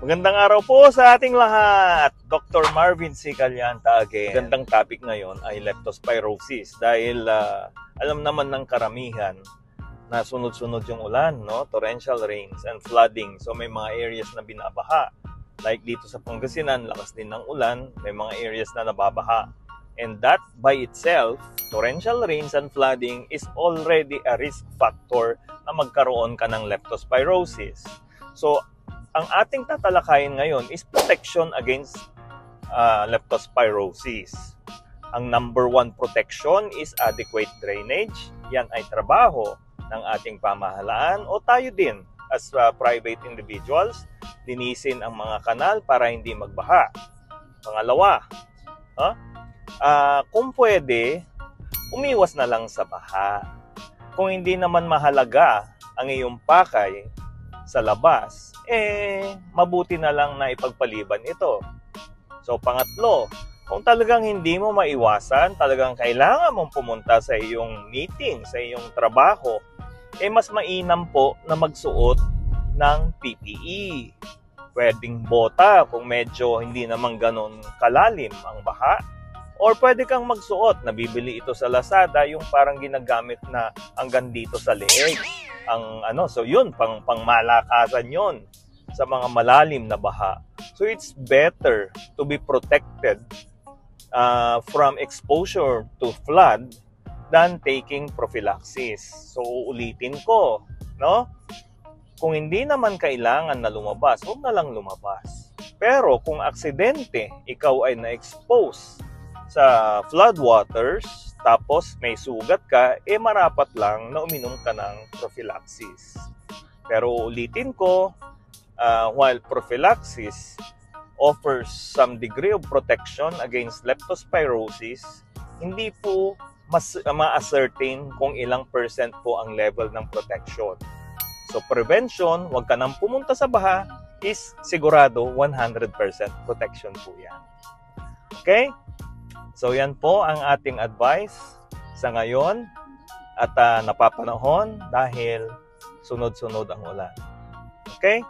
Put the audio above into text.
Magandang araw po sa ating lahat. Dr. Marvin C. Calyanta again. Magandang topic ngayon ay leptospirosis dahil alam naman ng karamihan na sunod-sunod yung ulan, no? Torrential rains and flooding. So may mga areas na binabaha. Like dito sa Pangasinan, lakas din ng ulan, may mga areas na nababaha. And that by itself, torrential rains and flooding is already a risk factor na magkaroon ka ng leptospirosis. So ang ating tatalakayin ngayon is protection against leptospirosis. Ang number one protection is adequate drainage. Yan ay trabaho ng ating pamahalaan o tayo din as private individuals. Linisin ang mga kanal para hindi magbaha. Pangalawa, kung pwede, umiwas na lang sa baha. Kung hindi naman mahalaga ang iyong pakay sa labas, mabuti na lang na ipagpaliban ito. So, pangatlo, kung talagang hindi mo maiwasan, talagang kailangan mong pumunta sa iyong meeting, sa iyong trabaho, mas mainam po na magsuot ng PPE. Pwedeng bota kung medyo hindi naman ganun kalalim ang baha. Or pwede kang magsuot, nabibili ito sa Lazada, yung parang ginagamit na hanggang dito sa leeg. So yun, pangmalakasan yun sa mga malalim na baha. So it's better to be protected from exposure to flood than taking prophylaxis. So ulitin ko, no? Kung hindi naman kailangan na lumabas, huwag na lang lumabas. Pero kung aksidente, ikaw ay na-expose sa floodwaters, tapos may sugat ka, marapat lang na uminom ka ng prophylaxis. Pero ulitin ko, while prophylaxis offers some degree of protection against leptospirosis, hindi po ma-ascertain kung ilang percent po ang level ng protection. So prevention, huwag ka nang pumunta sa baha, is sigurado 100% protection po yan. Okay? So yan po ang ating advice sa ngayon at napapanahon dahil sunod-sunod ang ulan. Okay?